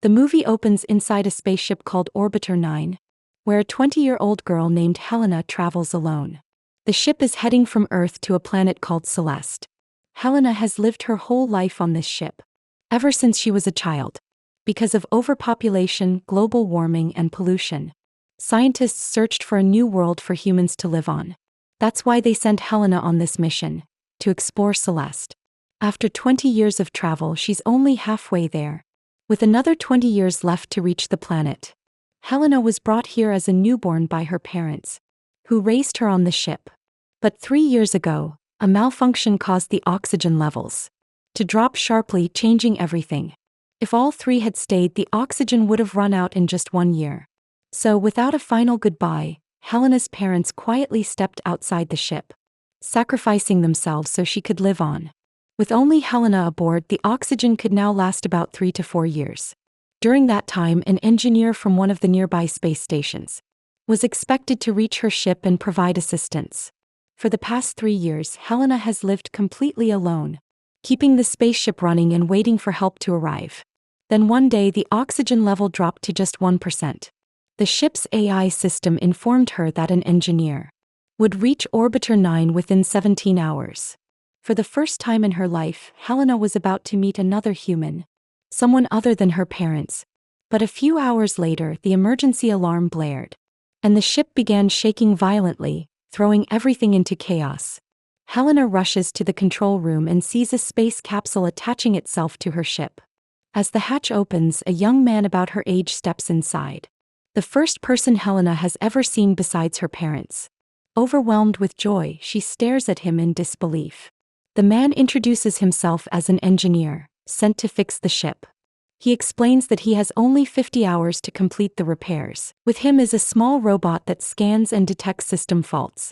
The movie opens inside a spaceship called Orbiter 9, where a 20-year-old girl named Helena travels alone. The ship is heading from Earth to a planet called Celeste. Helena has lived her whole life on this ship, ever since she was a child. Because of overpopulation, global warming, and pollution, scientists searched for a new world for humans to live on. That's why they sent Helena on this mission, to explore Celeste. After 20 years of travel, she's only halfway there, with another 20 years left to reach the planet. Helena was brought here as a newborn by her parents, who raised her on the ship. But 3 years ago, a malfunction caused the oxygen levels to drop sharply, changing everything. If all three had stayed, the oxygen would have run out in just 1 year. So, without a final goodbye, Helena's parents quietly stepped outside the ship, sacrificing themselves so she could live on. With only Helena aboard, the oxygen could now last about 3 to 4 years. During that time, an engineer from one of the nearby space stations was expected to reach her ship and provide assistance. For the past 3 years, Helena has lived completely alone, keeping the spaceship running and waiting for help to arrive. Then one day, the oxygen level dropped to just 1%. The ship's AI system informed her that an engineer would reach Orbiter 9 within 17 hours. For the first time in her life, Helena was about to meet another human, someone other than her parents. But a few hours later, the emergency alarm blared, and the ship began shaking violently, throwing everything into chaos. Helena rushes to the control room and sees a space capsule attaching itself to her ship. As the hatch opens, a young man about her age steps inside. The first person Helena has ever seen besides her parents. Overwhelmed with joy, she stares at him in disbelief. The man introduces himself as an engineer, sent to fix the ship. He explains that he has only 50 hours to complete the repairs. With him is a small robot that scans and detects system faults.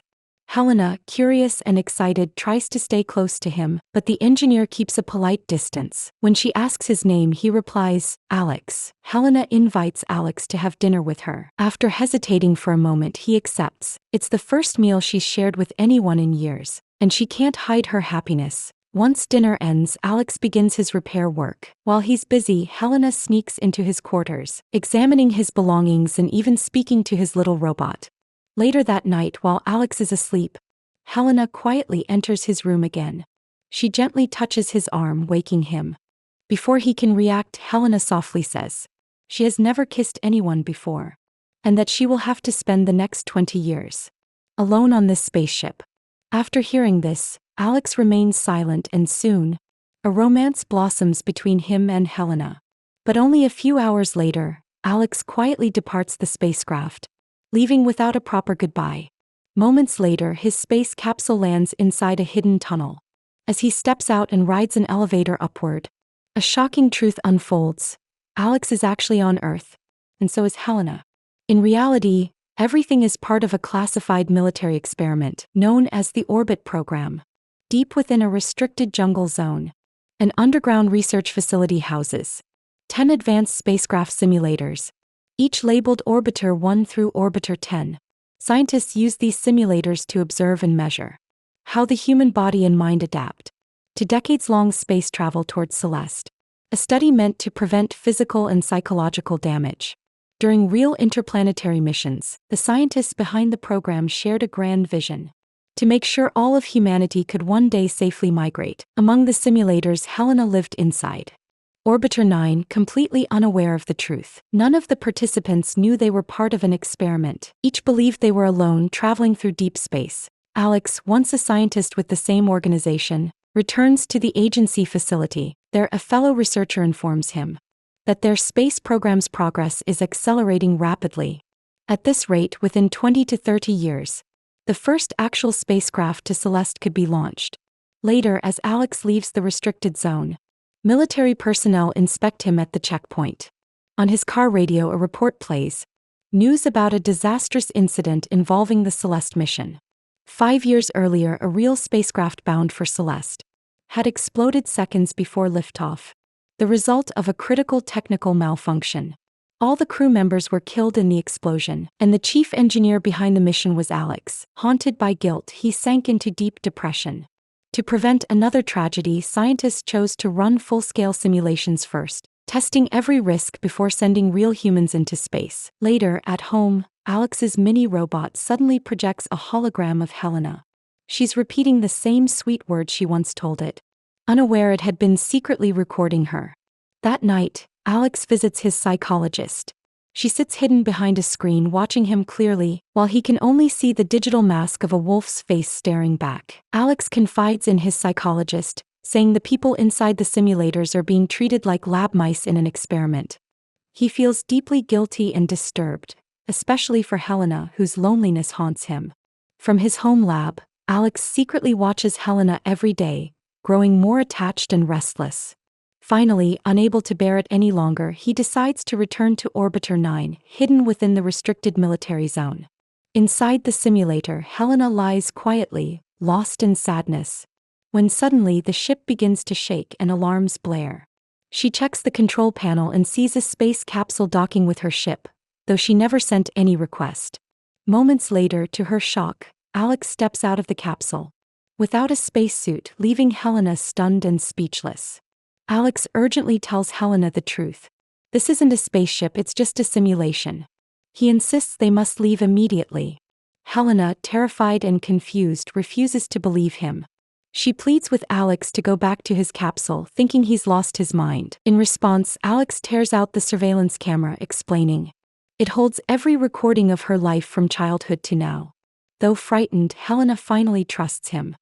Helena, curious and excited, tries to stay close to him, but the engineer keeps a polite distance. When she asks his name, he replies, Alex. Helena invites Alex to have dinner with her. After hesitating for a moment, he accepts. It's the first meal she's shared with anyone in years, and she can't hide her happiness. Once dinner ends, Alex begins his repair work. While he's busy, Helena sneaks into his quarters, examining his belongings and even speaking to his little robot. Later that night, while Alex is asleep, Helena quietly enters his room again. She gently touches his arm, waking him. Before he can react, Helena softly says she has never kissed anyone before, and that she will have to spend the next 20 years alone on this spaceship. After hearing this, Alex remains silent, and soon, a romance blossoms between him and Helena. But only a few hours later, Alex quietly departs the spacecraft, leaving without a proper goodbye. Moments later, his space capsule lands inside a hidden tunnel. As he steps out and rides an elevator upward, a shocking truth unfolds. Alex is actually on Earth, and so is Helena. In reality, everything is part of a classified military experiment known as the Orbit Program. Deep within a restricted jungle zone, an underground research facility houses 10 advanced spacecraft simulators, each labeled Orbiter 1 through Orbiter 10. Scientists use these simulators to observe and measure how the human body and mind adapt to decades-long space travel towards Celeste, a study meant to prevent physical and psychological damage. During real interplanetary missions, the scientists behind the program shared a grand vision to make sure all of humanity could one day safely migrate. Among the simulators, Helena lived inside Orbiter 9, completely unaware of the truth. None of the participants knew they were part of an experiment. Each believed they were alone, traveling through deep space. Alex, once a scientist with the same organization, returns to the agency facility. There, a fellow researcher informs him that their space program's progress is accelerating rapidly. At this rate, within 20 to 30 years, the first actual spacecraft to Celeste could be launched. Later, as Alex leaves the restricted zone, military personnel inspect him at the checkpoint. On his car radio, a report plays news about a disastrous incident involving the Celeste mission. 5 years earlier, a real spacecraft bound for Celeste had exploded seconds before liftoff, the result of a critical technical malfunction. All the crew members were killed in the explosion, and the chief engineer behind the mission was Alex. Haunted by guilt, he sank into deep depression. To prevent another tragedy, scientists chose to run full-scale simulations first. testing every risk before sending real humans into space. Later, at home, Alex's mini robot suddenly projects a hologram of Helena. She's repeating the same sweet words she once told it, unaware it had been secretly recording her. That night, Alex visits his psychologist. She sits hidden behind a screen watching him clearly, while he can only see the digital mask of a wolf's face staring back. Alex confides in his psychologist, saying the people inside the simulators are being treated like lab mice in an experiment. He feels deeply guilty and disturbed, especially for Helena, whose loneliness haunts him. From his home lab, Alex secretly watches Helena every day, growing more attached and restless. Finally, unable to bear it any longer, he decides to return to Orbiter 9, hidden within the restricted military zone. Inside the simulator, Helena lies quietly, lost in sadness, when suddenly the ship begins to shake and alarms blare. She checks the control panel and sees a space capsule docking with her ship, though she never sent any request. Moments later, to her shock, Alex steps out of the capsule, without a spacesuit, leaving Helena stunned and speechless. Alex urgently tells Helena the truth. This isn't a spaceship, it's just a simulation. He insists they must leave immediately. Helena, terrified and confused, refuses to believe him. She pleads with Alex to go back to his capsule, thinking he's lost his mind. In response, Alex tears out the surveillance camera, explaining, "It holds every recording of her life from childhood to now." Though frightened, Helena finally trusts him.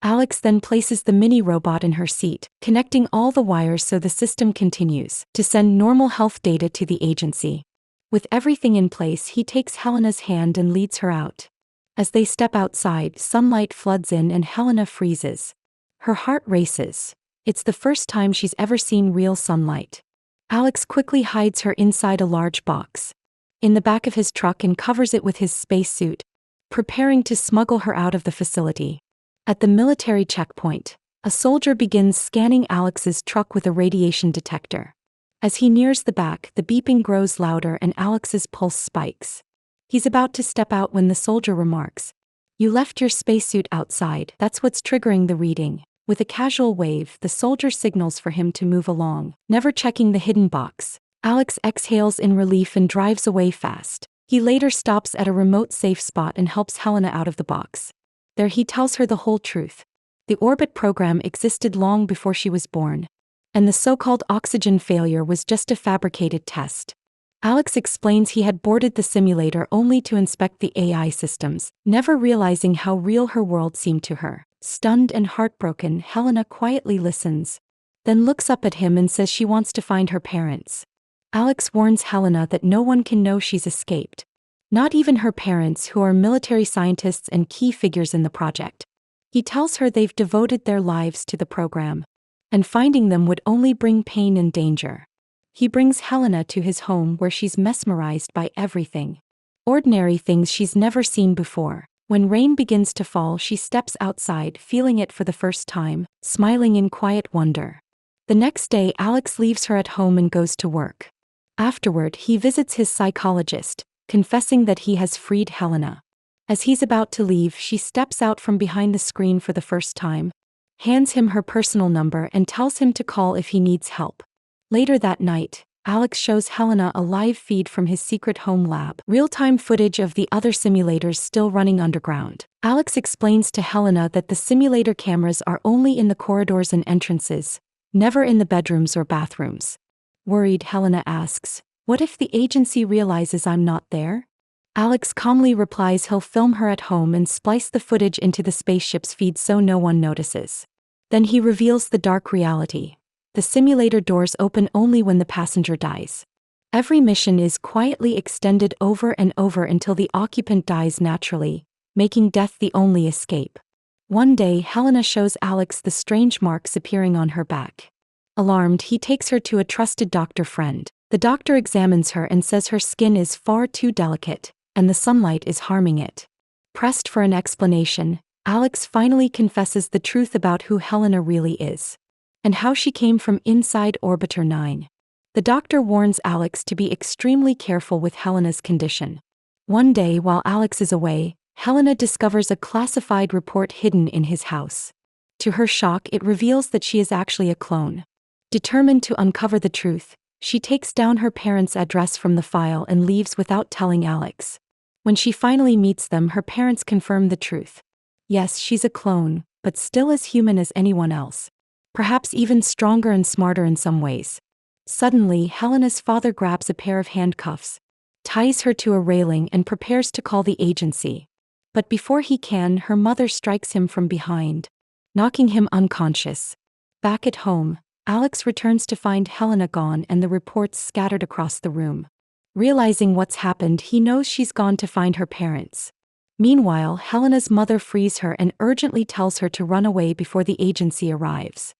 Alex then places the mini-robot in her seat, connecting all the wires so the system continues to send normal health data to the agency. With everything in place, he takes Helena's hand and leads her out. As they step outside, sunlight floods in and Helena freezes. Her heart races. It's the first time she's ever seen real sunlight. Alex quickly hides her inside a large box in the back of his truck and covers it with his spacesuit, preparing to smuggle her out of the facility. At the military checkpoint, a soldier begins scanning Alex's truck with a radiation detector. As he nears the back, the beeping grows louder and Alex's pulse spikes. He's about to step out when the soldier remarks, "You left your spacesuit outside, that's what's triggering the reading." With a casual wave, the soldier signals for him to move along, never checking the hidden box. Alex exhales in relief and drives away fast. He later stops at a remote safe spot and helps Helena out of the box. There he tells her the whole truth. The orbit program existed long before she was born, and the so-called oxygen failure was just a fabricated test. Alex explains he had boarded the simulator only to inspect the AI systems, never realizing how real her world seemed to her. Stunned and heartbroken, Helena quietly listens, then looks up at him and says she wants to find her parents. Alex warns Helena that no one can know she's escaped. Not even her parents, who are military scientists and key figures in the project. He tells her they've devoted their lives to the program, and finding them would only bring pain and danger. He brings Helena to his home where she's mesmerized by everything. Ordinary things she's never seen before. When rain begins to fall, she steps outside, feeling it for the first time, smiling in quiet wonder. The next day, Alex leaves her at home and goes to work. Afterward, he visits his psychologist, confessing that he has freed Helena. As he's about to leave, she steps out from behind the screen for the first time, hands him her personal number and tells him to call if he needs help. Later that night, Alex shows Helena a live feed from his secret home lab, real-time footage of the other simulators still running underground. Alex explains to Helena that the simulator cameras are only in the corridors and entrances, never in the bedrooms or bathrooms. Worried, Helena asks, "What if the agency realizes I'm not there?" Alex calmly replies he'll film her at home and splice the footage into the spaceship's feed so no one notices. Then he reveals the dark reality. The simulator doors open only when the passenger dies. Every mission is quietly extended over and over until the occupant dies naturally, making death the only escape. One day, Helena shows Alex the strange marks appearing on her back. Alarmed, he takes her to a trusted doctor friend. The doctor examines her and says her skin is far too delicate, and the sunlight is harming it. Pressed for an explanation, Alex finally confesses the truth about who Helena really is, and how she came from inside Orbiter 9. The doctor warns Alex to be extremely careful with Helena's condition. One day, while Alex is away, Helena discovers a classified report hidden in his house. To her shock, it reveals that she is actually a clone. Determined to uncover the truth, She takes down her parents' address from the file and leaves without telling Alex. When she finally meets them, her parents confirm the truth. Yes, she's a clone, but still as human as anyone else. Perhaps even stronger and smarter in some ways. Suddenly, Helena's father grabs a pair of handcuffs, ties her to a railing, and prepares to call the agency. But before he can, her mother strikes him from behind, knocking him unconscious. Back at home, Alex returns to find Helena gone and the reports scattered across the room. Realizing what's happened, he knows she's gone to find her parents. Meanwhile, Helena's mother frees her and urgently tells her to run away before the agency arrives.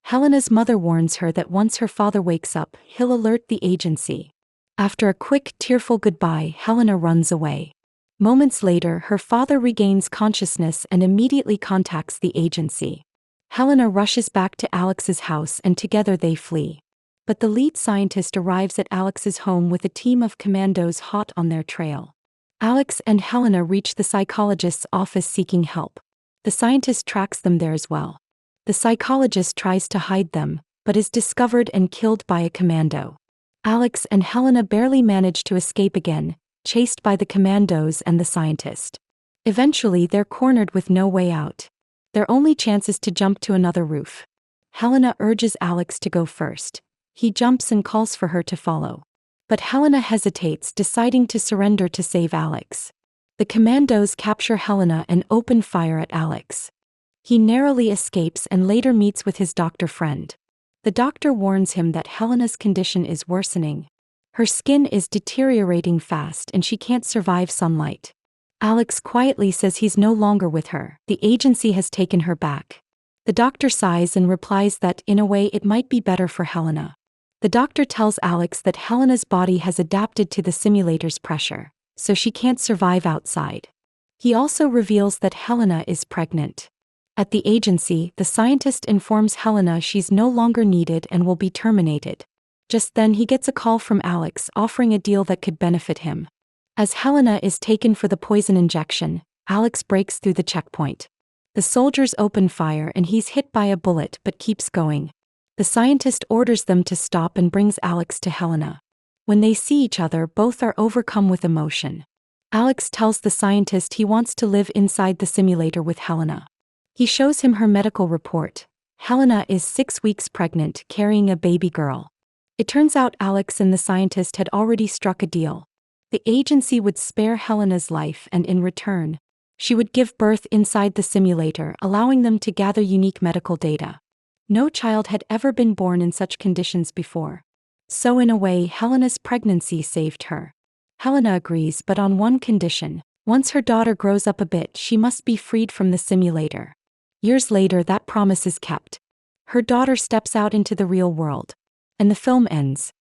Helena's mother warns her that once her father wakes up, he'll alert the agency. After a quick, tearful goodbye, Helena runs away. Moments later, her father regains consciousness and immediately contacts the agency. Helena rushes back to Alex's house and together they flee. But the lead scientist arrives at Alex's home with a team of commandos hot on their trail. Alex and Helena reach the psychologist's office seeking help. The scientist tracks them there as well. The psychologist tries to hide them, but is discovered and killed by a commando. Alex and Helena barely manage to escape again, chased by the commandos and the scientist. Eventually, they're cornered with no way out. Their only chance is to jump to another roof. Helena urges Alex to go first. He jumps and calls for her to follow. But Helena hesitates, deciding to surrender to save Alex. The commandos capture Helena and open fire at Alex. He narrowly escapes and later meets with his doctor friend. The doctor warns him that Helena's condition is worsening. Her skin is deteriorating fast and she can't survive sunlight. Alex quietly says he's no longer with her. The agency has taken her back. The doctor sighs and replies that, in a way, it might be better for Helena. The doctor tells Alex that Helena's body has adapted to the simulator's pressure, so she can't survive outside. He also reveals that Helena is pregnant. At the agency, the scientist informs Helena she's no longer needed and will be terminated. Just then he gets a call from Alex offering a deal that could benefit him. As Helena is taken for the poison injection, Alex breaks through the checkpoint. The soldiers open fire and he's hit by a bullet but keeps going. The scientist orders them to stop and brings Alex to Helena. When they see each other, both are overcome with emotion. Alex tells the scientist he wants to live inside the simulator with Helena. He shows him her medical report. Helena is 6 weeks pregnant, carrying a baby girl. It turns out Alex and the scientist had already struck a deal. The agency would spare Helena's life and in return, she would give birth inside the simulator, allowing them to gather unique medical data. No child had ever been born in such conditions before. So in a way, Helena's pregnancy saved her. Helena agrees, but on one condition. Once her daughter grows up a bit, she must be freed from the simulator. Years later, that promise is kept. Her daughter steps out into the real world. And the film ends.